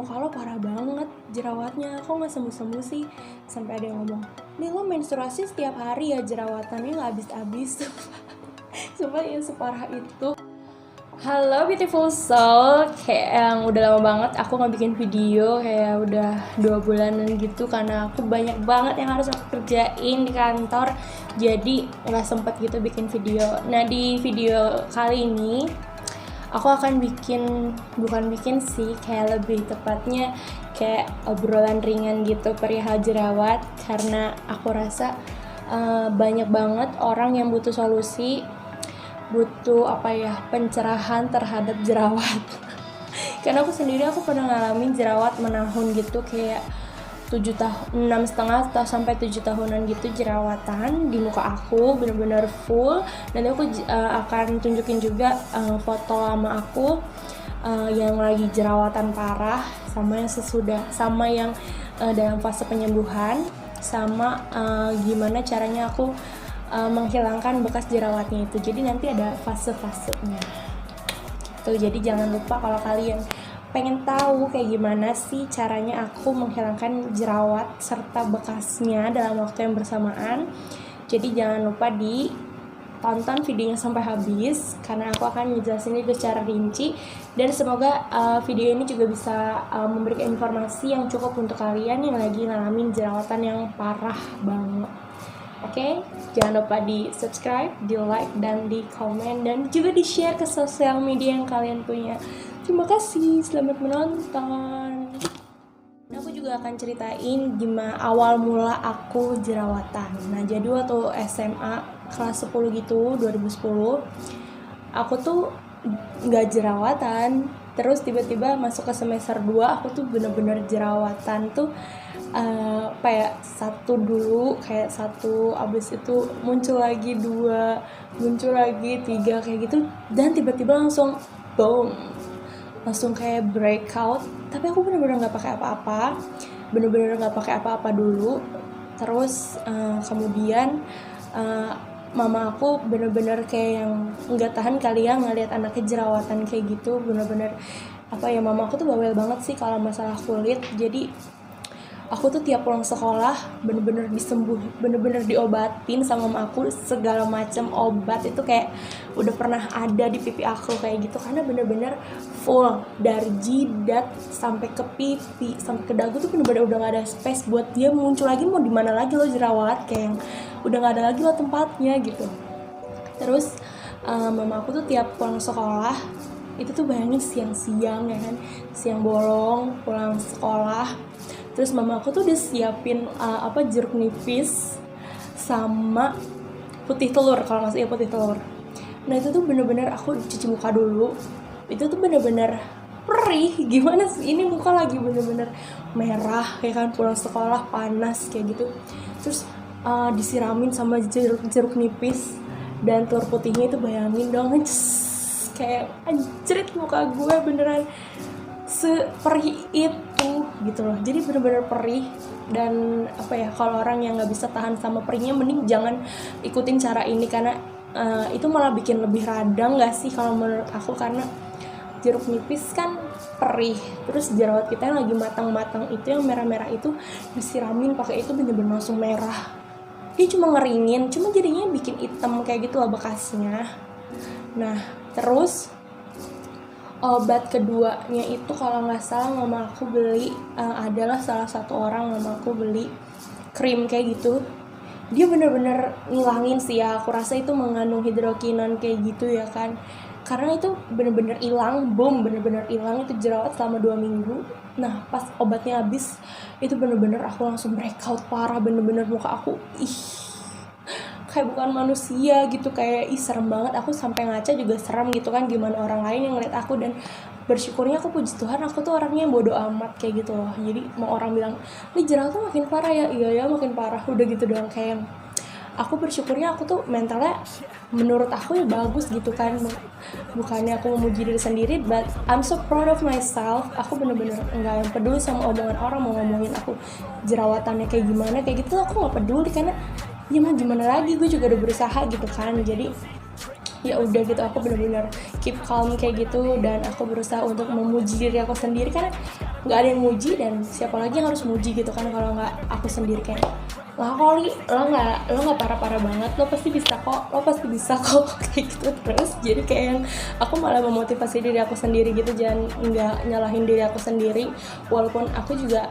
Kalau parah banget jerawatnya, kok nggak sembuh-sembuh sih? Sampai ada yang ngomong, nih lo menstruasi setiap hari ya jerawatannya nggak habis-habis. Sumpah ya separah itu. Halo beautiful soul, kayak yang udah lama banget aku nggak bikin video, kayak udah 2 bulanan gitu karena aku banyak banget yang harus aku kerjain di kantor, jadi nggak sempet gitu bikin video. Nah di video kali ini aku akan bukan bikin sih, kayak lebih tepatnya kayak obrolan ringan gitu perihal jerawat, karena aku rasa banyak banget orang yang butuh solusi, butuh pencerahan terhadap jerawat. Karena aku pernah ngalamin jerawat menahun gitu, kayak 6,5 sampai 7 tahunan gitu jerawatan di muka aku, bener-bener full. Nanti aku akan tunjukin juga foto lama aku yang lagi jerawatan parah, sama yang sesudah, sama yang dalam fase penyembuhan, sama gimana caranya aku menghilangkan bekas jerawatnya itu. Jadi nanti ada fase-fasenya tuh, jadi jangan lupa kalau kalian pengen tahu kayak gimana sih caranya aku menghilangkan jerawat serta bekasnya dalam waktu yang bersamaan, jadi jangan lupa ditonton videonya sampai habis, karena aku akan ngejelasin juga secara rinci, dan semoga video ini juga bisa memberikan informasi yang cukup untuk kalian yang lagi ngalamin jerawatan yang parah banget. Oke, jangan lupa di subscribe, di like, dan di komen, dan juga di share ke sosial media yang kalian punya. Terima kasih, selamat menonton. Aku juga akan ceritain gimana awal mula aku jerawatan. Nah, jadi waktu SMA kelas 10 gitu, 2010, aku tuh gak jerawatan. Terus tiba-tiba masuk ke semester 2, aku tuh bener-bener jerawatan tuh satu dulu, kayak satu, abis itu muncul lagi 2, muncul lagi 3, kayak gitu, dan tiba-tiba langsung boom, langsung kayak breakout. Tapi aku bener-bener nggak pakai apa-apa dulu. Terus kemudian mama aku bener-bener kayak yang nggak tahan kali ya ngeliat anaknya jerawatan kayak gitu. Bener-bener mama aku tuh bawel banget sih kalau masalah kulit. Jadi aku tuh tiap pulang sekolah bener-bener diobatin sama mama aku, segala macam obat itu kayak udah pernah ada di pipi aku kayak gitu, karena bener-bener full dari jidat sampai ke pipi sampai ke dagu tuh bener-bener udah gak ada space buat dia muncul lagi. Mau di mana lagi lo jerawat, kayak yang udah gak ada lagi lo tempatnya gitu. Terus mama aku tuh tiap pulang sekolah itu tuh bayangin siang-siang ya kan, siang bolong pulang sekolah, terus mama aku tuh udah siapin jeruk nipis sama putih telur, kalau nggak salah putih telur. Nah itu tuh bener-bener aku cuci muka dulu, itu tuh bener-bener perih. Gimana sih, ini muka lagi bener-bener merah ya kan, pulang sekolah panas kayak gitu. Terus disiramin sama jeruk nipis dan telur putihnya itu, bayangin dong, kayak anjrit muka gue beneran seperih itu gitu loh. Jadi bener-bener perih, dan kalau orang yang nggak bisa tahan sama perihnya, mending jangan ikutin cara ini, karena itu malah bikin lebih radang nggak sih kalau menurut aku. Karena jeruk nipis kan perih, terus jerawat kita yang lagi matang-matang itu, yang merah-merah itu, disiramin pakai itu bener-bener langsung merah. Dia cuma ngeringin, cuma jadinya bikin hitam kayak gitu lah bekasnya. Nah terus obat keduanya itu kalau nggak salah mama aku beli, adalah salah satu orang mama aku beli krim kayak gitu. Dia bener-bener ngilangin sih ya, aku rasa itu mengandung hidrokinon kayak gitu ya kan, karena itu bener-bener hilang, boom, bener-bener hilang itu jerawat selama 2 minggu. Nah pas obatnya habis itu bener-bener aku langsung breakout parah, bener-bener muka aku kayak bukan manusia gitu, kayak serem banget. Aku sampai ngaca juga serem gitu kan, gimana orang lain yang ngeliat aku. Dan bersyukurnya aku, puji Tuhan, aku tuh orangnya yang bodo amat kayak gitu loh. Jadi mau orang bilang ini jerawat tuh makin parah ya, iya ya makin parah, udah gitu doang. Kayak aku bersyukurnya aku tuh mentalnya menurut aku ya bagus gitu kan, bukannya aku memuji diri sendiri, but I'm so proud of myself. Aku bener-bener nggak yang peduli sama omongan orang, mau ngomongin aku jerawatannya kayak gimana kayak gitu, aku nggak peduli, karena ya mah gimana lagi, gue juga udah berusaha gitu kan. Jadi ya udah gitu, aku benar-benar keep calm kayak gitu, dan aku berusaha untuk memuji diri aku sendiri karena nggak ada yang muji dan siapa lagi yang harus muji gitu kan kalau nggak aku sendiri. Kayak lah kali lo nggak parah-parah banget, lo pasti bisa kok kayak gitu terus. Jadi kayak yang aku malah memotivasi diri aku sendiri gitu, jangan nggak nyalahin diri aku sendiri, walaupun aku juga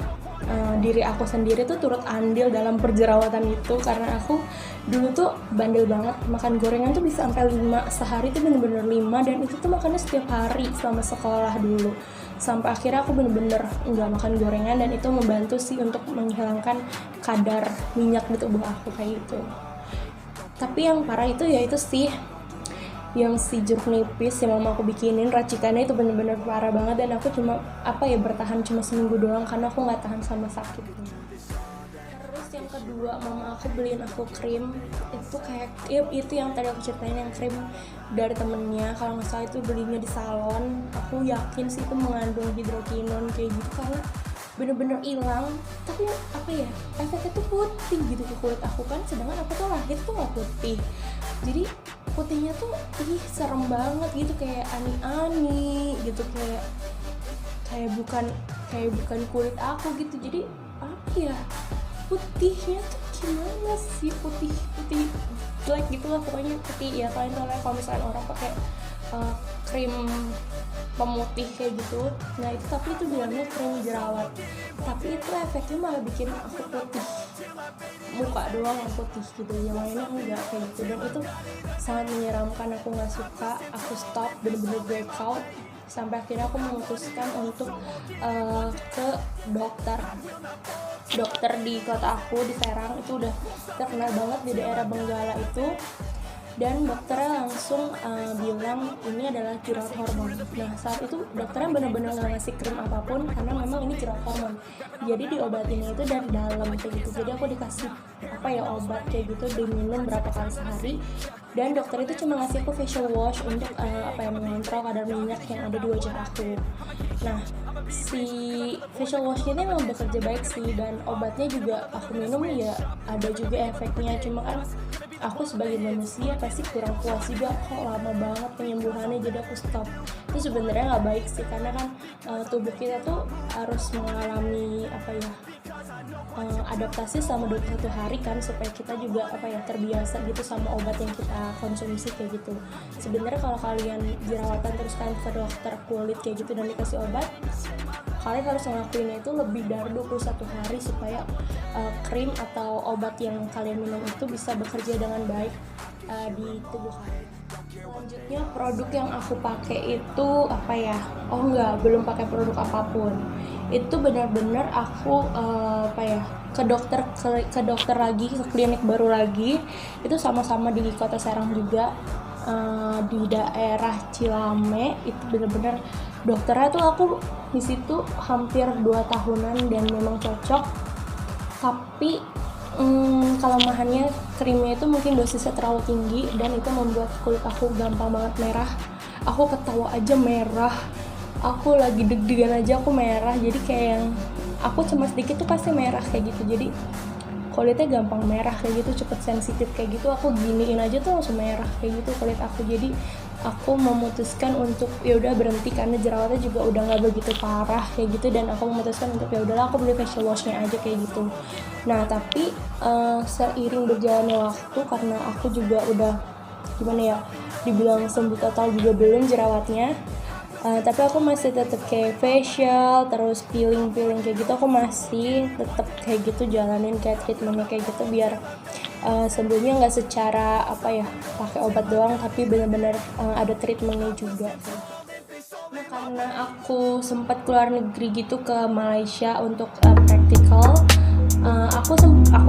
diri aku sendiri tuh turut andil dalam perjerawatan itu, karena aku dulu tuh bandel banget, makan gorengan tuh bisa sampai 5 sehari tuh, bener-bener 5, dan itu tuh makannya setiap hari selama sekolah dulu, sampai akhirnya aku bener-bener nggak makan gorengan, dan itu membantu sih untuk menghilangkan kadar minyak di tubuh aku kayak gitu. Tapi yang parah itu ya itu sih, yang si jeruk nipis yang mama aku bikinin, racikannya itu bener-bener parah banget, dan aku cuma bertahan cuma seminggu doang karena aku nggak tahan sama sakit. Terus yang kedua, mama aku beliin aku krim, itu kayak itu yang tadi aku ceritain, yang krim dari temennya, kalau nggak salah itu belinya di salon. Aku yakin sih itu mengandung hidrokinon kayak gitu, karena bener-bener hilang, tapi efeknya tuh putih gitu ke kulit aku kan, sedangkan aku tuh lahir tuh nggak putih. Jadi putihnya tuh serem banget gitu, kayak ani-ani gitu, kayak bukan kulit aku gitu. Jadi putihnya tuh gimana sih, putih jelek gitu lah pokoknya. Putih ya, kalian tahu lah kalau misalnya orang pakai krim pemutih kayak gitu, nah itu tapi itu bilangnya krim jerawat, tapi itu efeknya malah bikin aku putih, muka doang yang putih gitu, yang lainnya enggak kayak gitu. Dan itu sangat menyeramkan, aku nggak suka, aku stop, bener-bener breakout, sampai akhirnya aku memutuskan untuk ke dokter di kota aku di Serang, itu udah terkenal banget di daerah Benggala itu. Dan dokternya langsung bilang ini adalah jerawat hormon. Nah saat itu dokternya benar-benar nggak ngasih krim apapun karena memang ini jerawat hormon. Jadi diobatinnya itu dari dalam kayak gitu. Jadi aku dikasih obat kayak gitu, diminum berapa kali sehari. Dan dokter itu cuma ngasih aku facial wash untuk mengontrol kadar minyak yang ada di wajah aku. Nah si facial wash ini memang bekerja baik sih, dan obatnya juga aku minum ya ada juga efeknya, cuma kan aku sebagai manusia pasti kurang puas juga, kok lama banget penyembuhannya, jadi aku stop. Itu sebenarnya nggak baik sih, karena kan tubuh kita tuh harus mengalami adaptasi selama 21 hari kan, supaya kita juga terbiasa gitu sama obat yang kita konsumsi kayak gitu. Sebenarnya kalau kalian jerawatan terus kalian ke dokter kulit kayak gitu dan dikasih obat, kalian harus ngelakuinnya itu lebih dari 21 hari supaya krim atau obat yang kalian minum itu bisa bekerja dengan baik di tubuh kalian. Selanjutnya produk yang aku pakai itu belum pakai produk apapun. Itu benar-benar aku ke dokter lagi, ke klinik baru lagi. Itu sama-sama di kota Serang juga, di daerah Cilame. Itu benar-benar dokternya tuh aku di situ hampir 2 tahunan dan memang cocok. Tapi kelemahannya krimnya itu mungkin dosisnya terlalu tinggi, dan itu membuat kulit aku gampang banget merah. Aku ketawa aja merah, aku lagi deg-degan aja aku merah. Jadi kayak yang aku cemas dikit tuh pasti merah kayak gitu. Jadi kulitnya gampang merah kayak gitu, cepet sensitif kayak gitu. Aku giniin aja tuh langsung merah kayak gitu kulit aku. Jadi aku memutuskan untuk ya udah berhenti karena jerawatnya juga udah nggak begitu parah kayak gitu, dan aku memutuskan untuk ya udahlah aku beli facial washnya aja kayak gitu. Nah tapi seiring berjalannya waktu, karena aku juga udah dibilang sembuh total juga belum jerawatnya, tapi aku masih tetap kayak facial terus peeling kayak gitu, aku masih tetap kayak gitu jalanin kayak treatmentnya kayak gitu, biar sembuhnya nggak secara pakai obat doang, tapi benar-benar ada treatmentnya juga. Nah karena aku sempat keluar negeri gitu ke Malaysia untuk praktikal, aku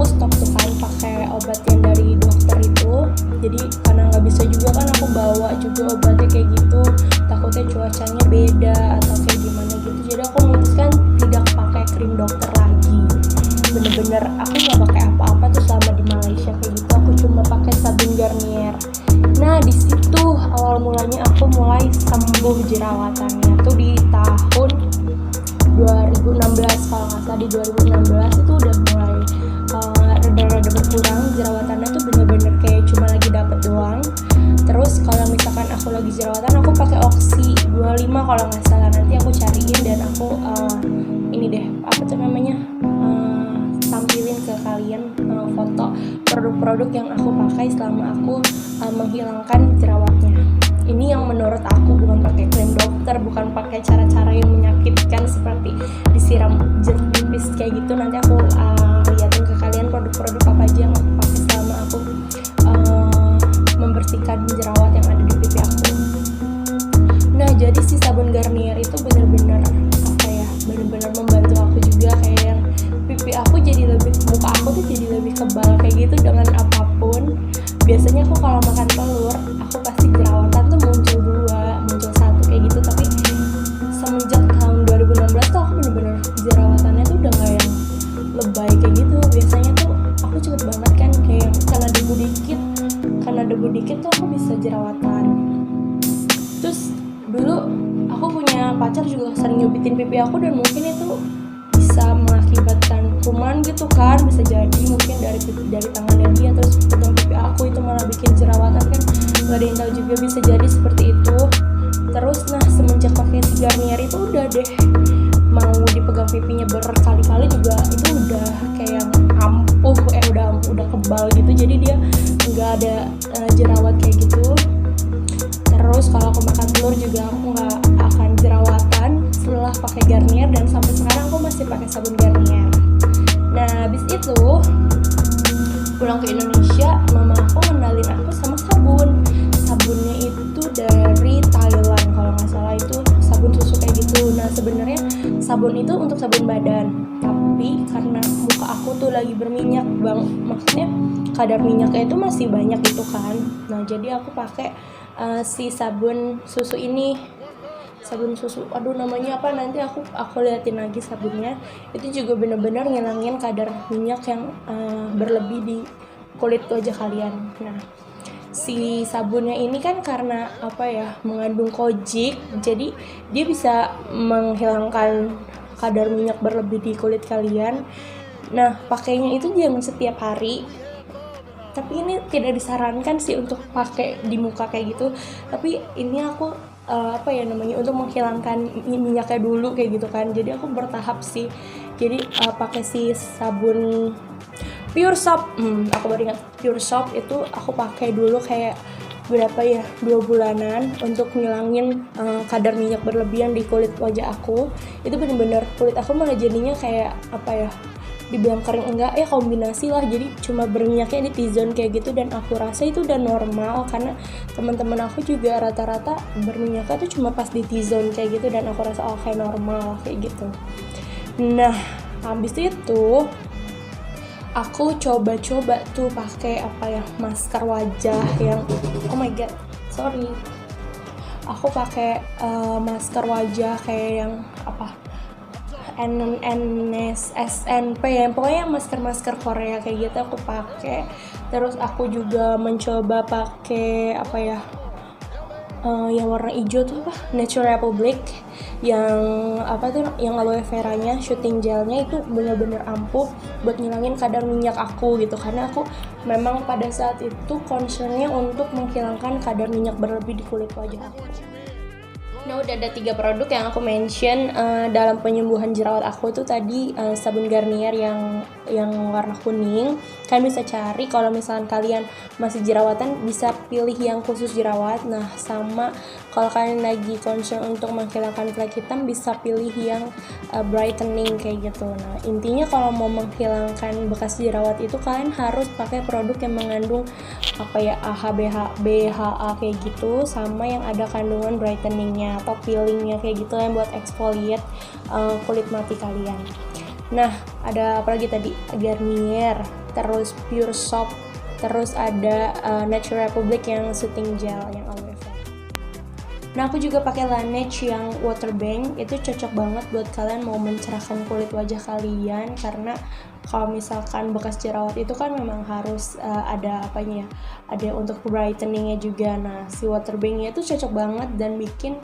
stop tuh kan pakai obat yang dari dokter itu. Jadi karena nggak bisa juga kan aku bawa juga obatnya kayak gitu, takutnya cuacanya beda atau kayak gimana gitu. Jadi aku memutuskan tidak pakai krim dokter lagi, bener-bener aku nggak pakai apa-apa tuh selama di Malaysia kayak gitu. Aku cuma pakai sabun Garnier. Nah di situ awal mulanya aku mulai sembuh jerawatannya tuh di tahun 2016, kalau nggak salah di 2016 itu udah mulai rada-rada berkurang jerawatannya tuh, bener-bener kayak cuma lagi dapet doang. Terus kalau aku lagi jerawatan aku pakai Oxy 25 kalau nggak salah, nanti aku cariin dan aku ini deh apa tuh namanya tampilin ke kalian foto produk-produk yang aku pakai selama aku menghilangkan jerawatnya. Ini yang menurut aku, bukan pakai krim dokter, bukan pakai cara-cara yang menyakitkan seperti disiram jeruk nipis kayak gitu. Nanti aku liatin ke kalian produk-produk apa aja yang aku pakai selama aku membersihkan jerawat yang ada di pipi aku. Nah, jadi si sabun Garnier itu benar-benar apa ya, benar-benar membantu aku juga, kayak yang pipi aku jadi lebih, muka aku tuh jadi lebih kebal kayak gitu dengan apapun. Biasanya aku kalau makan telur, aku pasti jerawatan tuh muncul 2, muncul 1 kayak gitu. Tapi semenjak tahun 2016 tuh aku bener-bener jerawatannya tuh udah gak yang lebay kayak gitu. Biasanya tuh aku cepet banget kan, kayak karena debu dikit tuh aku bisa jerawatan. Terus dulu aku punya pacar juga sering nyubitin pipi aku, dan mungkin itu bisa mengakibatkan kuman gitu kan, bisa jadi mungkin dari tangannya dia terus pegang pipi aku itu malah bikin jerawatan kan, gak ada yang tahu juga, bisa jadi seperti itu. Terus nah semenjak pakai si Garnier itu udah deh, mau dipegang pipinya berkali-kali juga itu udah kayak ampuh, udah kebal gitu, jadi dia nggak ada jerawat kayak gitu. Terus kalau aku makan telur juga aku nggak akan jerawatan setelah pakai Garnier, dan sampai sekarang aku masih pakai sabun Garnier. Nah habis itu pulang ke Indonesia, mama aku ngenalin aku sama sabunnya itu dari Thailand kalau nggak salah, itu sabun susu kayak gitu. Nah sebenarnya sabun itu untuk sabun badan, tapi karena muka aku tuh lagi berminyak bang, maksudnya kadar minyaknya itu masih banyak gitu kan. Nah jadi aku pakai si sabun susu ini, sabun susu, aduh namanya apa, nanti aku liatin lagi sabunnya. Itu juga benar-benar ngilangin kadar minyak yang berlebih di kulit wajah kalian. Nah si sabunnya ini kan karena apa ya, mengandung kojic, jadi dia bisa menghilangkan kadar minyak berlebih di kulit kalian. Nah pakainya itu jangan setiap hari, tapi ini tidak disarankan sih untuk pakai di muka kayak gitu. Tapi ini aku apa ya namanya, untuk menghilangkan minyaknya dulu kayak gitu kan. Jadi aku bertahap sih. Jadi pakai si sabun Pure Soap, aku baru ingat, Pure Soap itu aku pakai dulu kayak berapa ya, 2 bulanan untuk ngilangin kadar minyak berlebihan di kulit wajah aku. Itu bener-bener kulit aku malah jadinya kayak apa ya, dibilang kering enggak ya, kombinasi lah, jadi cuma berminyaknya di T-zone kayak gitu. Dan aku rasa itu udah normal karena teman-teman aku juga rata-rata berminyaknya tuh cuma pas di T-zone kayak gitu, dan aku rasa kayak normal kayak gitu. Nah habis itu aku coba-coba tuh pakai apa ya, masker wajah yang oh my god sorry, aku pakai masker wajah kayak yang apa, NSSNP ya, pokoknya masker Korea kayak gitu aku pakai. Terus aku juga mencoba pakai apa ya, yang warna hijau tuh apa, Nature Republic, yang apa tuh, yang aloe veranya, shooting gelnya itu bener-bener ampuh buat ngilangin kadar minyak aku gitu, karena aku memang pada saat itu concernnya untuk menghilangkan kadar minyak berlebih di kulit wajah aku. Nah udah ada 3 produk yang aku mention dalam penyembuhan jerawat aku tuh tadi, sabun Garnier yang warna kuning. Kalian bisa cari, kalau misalnya kalian masih jerawatan bisa pilih yang khusus jerawat. Nah sama kalau kalian lagi concern untuk menghilangkan flek hitam bisa pilih yang brightening kayak gitu. Nah intinya kalau mau menghilangkan bekas jerawat itu kalian harus pakai produk yang mengandung apa ya, AHA, BHA kayak gitu, sama yang ada kandungan brightening-nya atau peelingnya kayak gitu yang buat exfoliate kulit mati kalian. Nah ada apa lagi tadi, Garnier, terus Pure Soap, terus ada Nature Republic yang shooting gel yang aloe vera. Nah aku juga pakai Laneige yang water bank, itu cocok banget buat kalian mau mencerahkan kulit wajah kalian, karena kalau misalkan bekas jerawat itu kan memang harus ada apanya ya, ada untuk brightening-nya juga. Nah si water bank-nya itu cocok banget dan bikin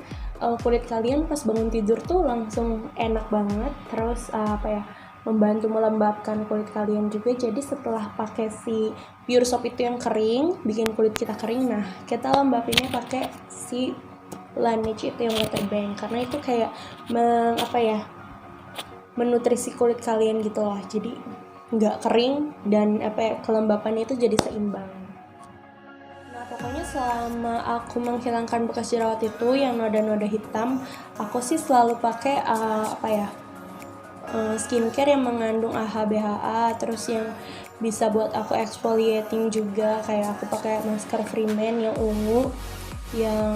kulit kalian pas bangun tidur tuh langsung enak banget. Terus apa ya, membantu melembabkan kulit kalian juga. Jadi setelah pakai si Pure Soap itu yang kering, bikin kulit kita kering, nah kita lembapinnya pakai si Laneige itu yang water bank, karena itu kayak menutrisi kulit kalian gitu lah, jadi nggak kering dan kelembapannya itu jadi seimbang. Nah pokoknya selama aku menghilangkan bekas jerawat itu yang noda-noda hitam, aku sih selalu pakai skincare yang mengandung AHA BHA, terus yang bisa buat aku exfoliating juga, kayak aku pakai masker Freeman yang ungu, yang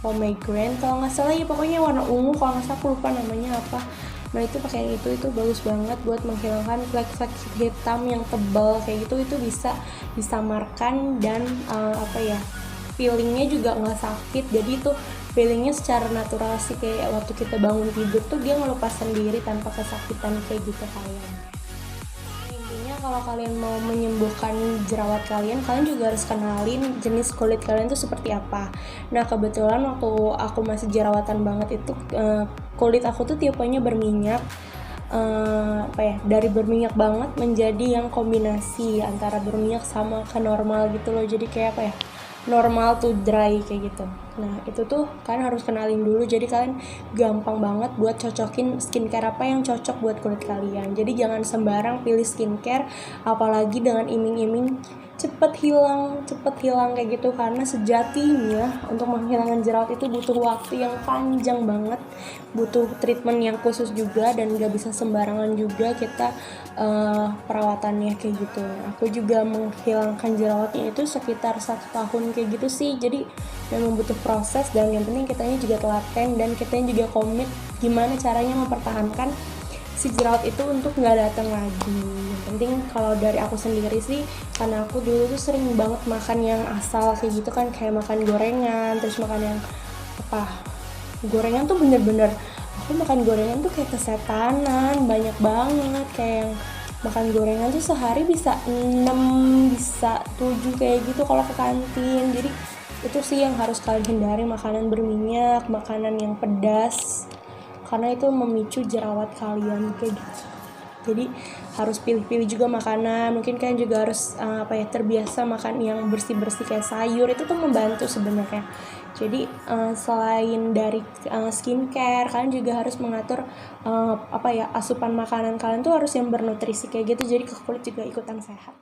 pomegranate kalau nggak salah ya, pokoknya warna ungu kalau nggak salah, aku lupa namanya apa. Nah itu pakai yang itu bagus banget buat menghilangkan flek-flek hitam yang tebal kayak gitu, itu bisa disamarkan dan feelingnya juga nggak sakit, jadi itu feelingnya secara natural sih, kayak waktu kita bangun tidur tuh dia ngelepas sendiri tanpa kesakitan kayak gitu kalian. Intinya kalau kalian mau menyembuhkan jerawat kalian juga harus kenalin jenis kulit kalian tuh seperti apa. Nah kebetulan waktu aku masih jerawatan banget itu kulit aku tuh tipenya berminyak, dari berminyak banget menjadi yang kombinasi antara berminyak sama ke normal gitu loh, jadi kayak normal to dry kayak gitu. Nah itu tuh kalian harus kenalin dulu, jadi kalian gampang banget buat cocokin skincare apa yang cocok buat kulit kalian. Jadi jangan sembarang pilih skincare, apalagi dengan iming-iming cepet hilang kayak gitu, karena sejatinya untuk menghilangkan jerawat itu butuh waktu yang panjang banget, butuh treatment yang khusus juga, dan gak bisa sembarangan juga kita perawatannya kayak gitu. Aku juga menghilangkan jerawatnya itu sekitar 1 tahun kayak gitu sih, jadi memang butuh proses, dan yang penting kitanya juga telaten dan kitanya juga komit gimana caranya mempertahankan si jerawat itu untuk nggak datang lagi. Yang penting kalau dari aku sendiri sih, karena aku dulu tuh sering banget makan yang asal kayak gitu kan, kayak makan gorengan, terus makan yang gorengan tuh bener-bener aku makan gorengan tuh kayak kesetanan, banyak banget, kayak yang makan gorengan tuh sehari bisa 6, bisa 7 kayak gitu kalau ke kantin. Jadi itu sih yang harus kalian hindari, makanan berminyak, makanan yang pedas, karena itu memicu jerawat kalian kayak gitu. Jadi harus pilih-pilih juga makanan, mungkin kalian juga harus terbiasa makan yang bersih-bersih kayak sayur, itu tuh membantu sebenarnya. Jadi selain dari skincare, kalian juga harus mengatur asupan makanan kalian tuh harus yang bernutrisi kayak gitu, jadi ke kulit juga ikutan sehat.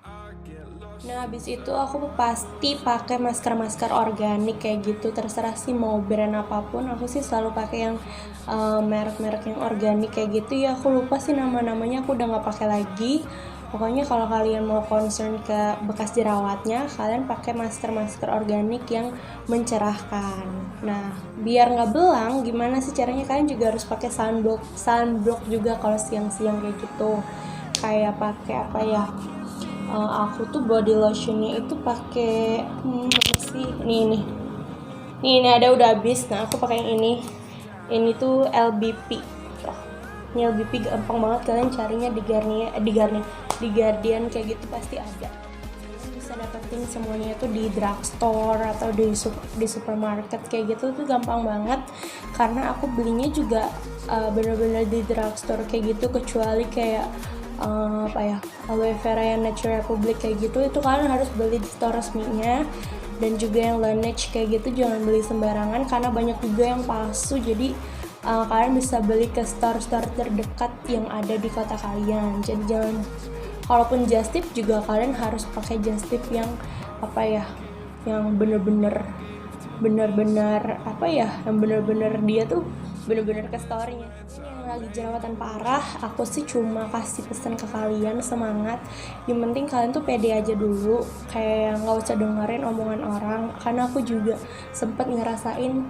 Nah habis itu aku pasti pakai masker organik kayak gitu, terserah sih mau brand apapun, aku sih selalu pakai yang merek-merek yang organik kayak gitu ya. Aku lupa sih namanya, aku udah nggak pakai lagi. Pokoknya kalau kalian mau concern ke bekas jerawatnya, kalian pakai masker organik yang mencerahkan. Nah biar nggak belang, gimana sih caranya? Kalian juga harus pakai sunblock juga kalau siang-siang kayak gitu. Kayak pakai aku tuh body lotionnya itu pakai ini ada udah habis. Nah aku pakai yang ini tuh LBP. Ini LBP gampang banget kalian carinya di Guardian kayak gitu pasti ada. Bisa dapetin semuanya itu di drugstore atau di supermarket kayak gitu tuh gampang banget, karena aku belinya juga bener-bener di drugstore kayak gitu, kecuali kayak aloe vera yang Nature Republic kayak gitu, itu kalian harus beli di store resminya. Dan juga yang Laneige kayak gitu jangan beli sembarangan, karena banyak juga yang palsu. Jadi kalian bisa beli ke store-store terdekat yang ada di kota kalian. Jadi jangan, kalaupun just tip juga kalian harus pakai just tip yang yang bener-bener dia tuh bener-bener ke store-nya. Yang lagi jerawatan parah, aku sih cuma kasih pesan ke kalian, semangat. Yang penting kalian tuh pede aja dulu, kayak nggak usah dengerin omongan orang, karena aku juga sempet ngerasain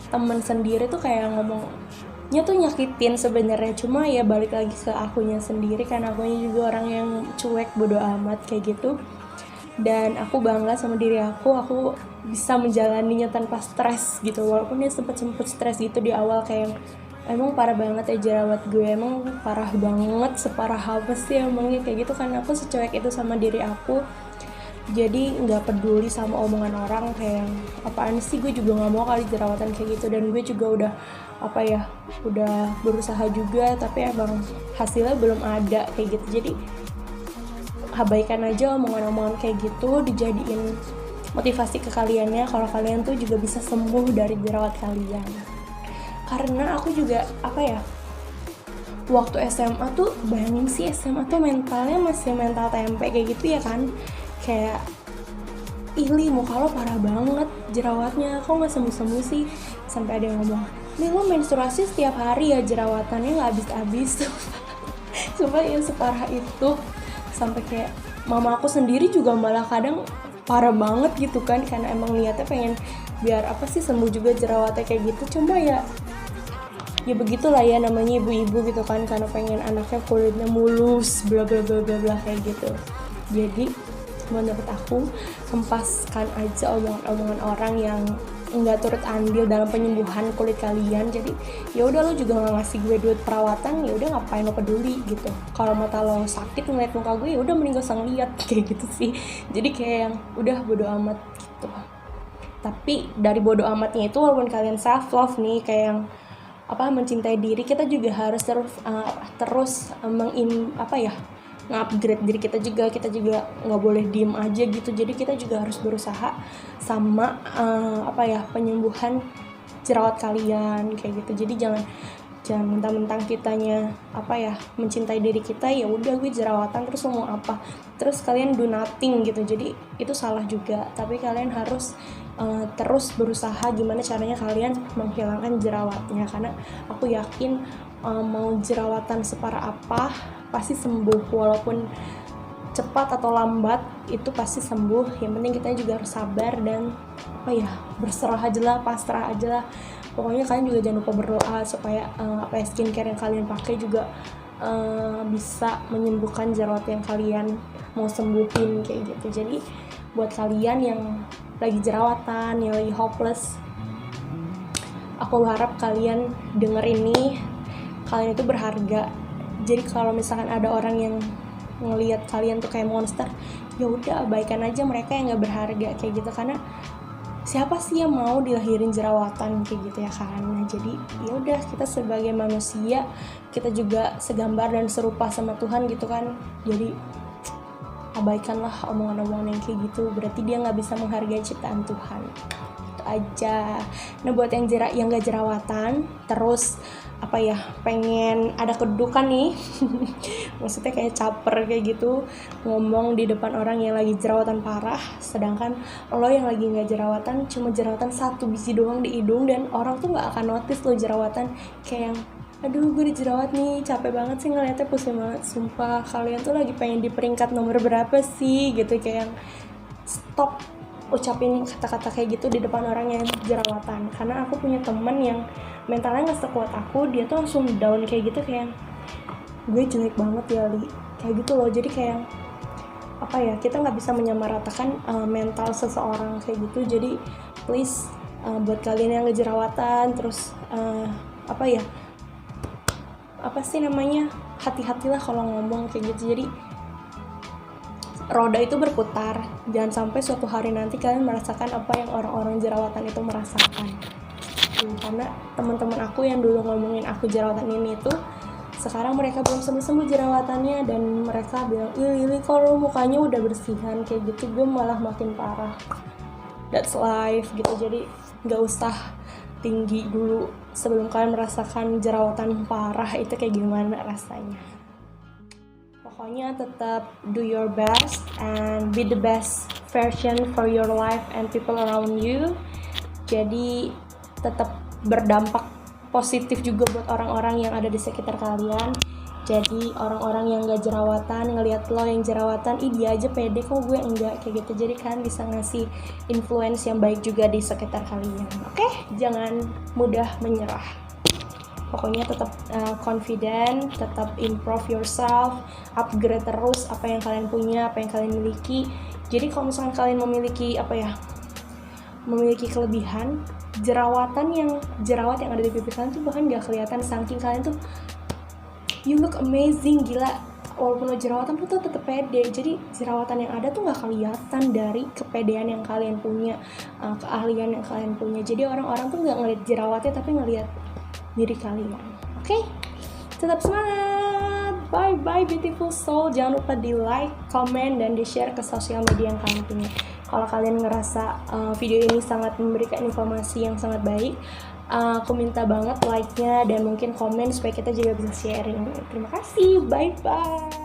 temen sendiri tuh kayak ngomongnya tuh nyakitin sebenarnya, cuma ya balik lagi ke akunya sendiri, karena akunya juga orang yang cuek, bodo amat kayak gitu. Dan aku bangga sama diri aku bisa menjalaninya tanpa stres gitu, walaupun dia sempet stres gitu di awal, kayak emang parah banget ya jerawat gue, emang parah banget, separah apa sih emangnya kayak gitu, karena aku secuek itu sama diri aku. Jadi nggak peduli sama omongan orang, kayak apaan sih, gue juga nggak mau kali jerawatan kayak gitu. Dan gue juga udah udah berusaha juga, tapi emang hasilnya belum ada kayak gitu. Jadi abaikan aja omongan-omongan kayak gitu, dijadiin motivasi ke kaliannya kalau kalian tuh juga bisa sembuh dari jerawat kalian. Karena aku juga waktu SMA tuh, bayangin sih SMA tuh mentalnya masih mental tempe kayak gitu ya kan, kayak Li, muka lo parah banget jerawatnya, kok nggak sembuh-sembuh sih. Sampai ada yang ngomong, nih lo menstruasi setiap hari ya, jerawatannya nggak habis-habis. Sumpah ya, separah itu. Sampai kayak mama aku sendiri juga malah kadang parah banget gitu kan, karena emang niatnya pengen biar sembuh juga jerawatnya kayak gitu. Cuma ya begitulah ya, namanya ibu-ibu gitu kan, karena pengen anaknya kulitnya mulus, bla bla bla bla bla kayak gitu. Jadi menurut aku, hempaskan aja omongan-omongan orang yang nggak turut andil dalam penyembuhan kulit kalian. Jadi ya udah, lo juga nggak ngasih gue duit perawatan, ya udah ngapain lo peduli gitu. Kalau mata lo sakit ngeliat muka gue, ya udah mending gak usah ngeliat kayak gitu sih. Jadi kayak yang udah bodo amat gitu. Tapi dari bodo amatnya itu, walaupun kalian self love nih, kayak yang mencintai diri, kita juga harus terus nge-upgrade diri kita juga. Kita juga nggak boleh diem aja gitu. Jadi kita juga harus berusaha sama penyembuhan jerawat kalian kayak gitu. Jadi jangan mentang-mentang kitanya mencintai diri kita, ya udah gue jerawatan terus mau apa, terus kalian do nothing gitu. Jadi itu salah juga. Tapi kalian harus terus berusaha gimana caranya kalian menghilangkan jerawatnya, karena aku yakin mau jerawatan separah apa pasti sembuh, walaupun cepat atau lambat itu pasti sembuh. Yang penting kita juga harus sabar dan berserah aja lah, pasrah aja lah. Pokoknya kalian juga jangan lupa berdoa supaya skincare yang kalian pakai juga bisa menyembuhkan jerawat yang kalian mau sembuhin kayak gitu. Jadi buat kalian yang lagi jerawatan, yang lagi hopeless, aku harap kalian denger ini, kalian itu berharga. Jadi kalau misalkan ada orang yang ngelihat kalian tuh kayak monster, ya udah abaikan aja mereka yang nggak berharga kayak gitu. Karena siapa sih yang mau dilahirin jerawatan kayak gitu ya kan. Nah, jadi ya udah, kita sebagai manusia, kita juga segambar dan serupa sama Tuhan gitu kan. Jadi abaikanlah omongan-omongan yang kayak gitu, berarti dia nggak bisa menghargai ciptaan Tuhan. Itu aja. Nah, buat yang nggak jerawatan, terus pengen ada kedudukan nih maksudnya kayak caper kayak gitu, ngomong di depan orang yang lagi jerawatan parah, sedangkan lo yang lagi nggak jerawatan cuma jerawatan 1 biji doang di hidung, dan orang tuh nggak akan notice lo jerawatan. Kayak yang aduh, gue dijerawat nih, capek banget sih ngeliatnya, pusing banget. Sumpah, kalian tuh lagi pengen di peringkat nomor berapa sih gitu. Kayak yang stop ucapin kata-kata kayak gitu di depan orang yang jerawatan. Karena aku punya temen yang mentalnya gak sekuat aku, dia tuh langsung down kayak gitu, kayak gue jelek banget ya Li, kayak gitu loh. Jadi kayak kita gak bisa menyamaratakan mental seseorang kayak gitu. Jadi please, buat kalian yang gak jerawatan, terus hati-hatilah kalau ngomong kayak gitu. Jadi roda itu berputar, jangan sampai suatu hari nanti kalian merasakan apa yang orang-orang jerawatan itu merasakan. Karena teman-teman aku yang dulu ngomongin aku jerawatan ini tuh, sekarang mereka belum sembuh-sembuh jerawatannya, dan mereka bilang, Ili kalau mukanya udah bersihan kayak gitu, gue malah makin parah. That's life gitu. Jadi gak usah tinggi dulu sebelum kalian merasakan jerawatan parah itu kayak gimana rasanya. Pokoknya tetap do your best and be the best version for your life and people around you. Jadi tetap berdampak positif juga buat orang-orang yang ada di sekitar kalian. Jadi orang-orang yang gak jerawatan ngelihat lo yang jerawatan, dia aja pede kok, gue enggak, kayak gitu. Jadi kalian bisa ngasih influence yang baik juga di sekitar kalian. Oke? Jangan mudah menyerah. Pokoknya tetap confident, tetap improve yourself, upgrade terus apa yang kalian punya, apa yang kalian miliki. Jadi kalau misalkan kalian memiliki memiliki kelebihan, jerawat yang ada di pipi kalian tuh bahkan gak kelihatan, saking kalian tuh you look amazing, gila, walaupun lo jerawatan lo tuh tetap pede. Jadi jerawatan yang ada tuh nggak kelihatan dari kepedean yang kalian punya, keahlian yang kalian punya. Jadi orang-orang tuh nggak ngeliat jerawatnya tapi ngeliat diri kalian. Oke? Tetap semangat. Bye bye beautiful soul. Jangan lupa di like, comment, dan di share ke sosial media yang kalian punya. Kalau kalian ngerasa video ini sangat memberikan informasi yang sangat baik, aku minta banget like-nya dan mungkin komen supaya kita juga bisa sharing. Terima kasih. Bye bye.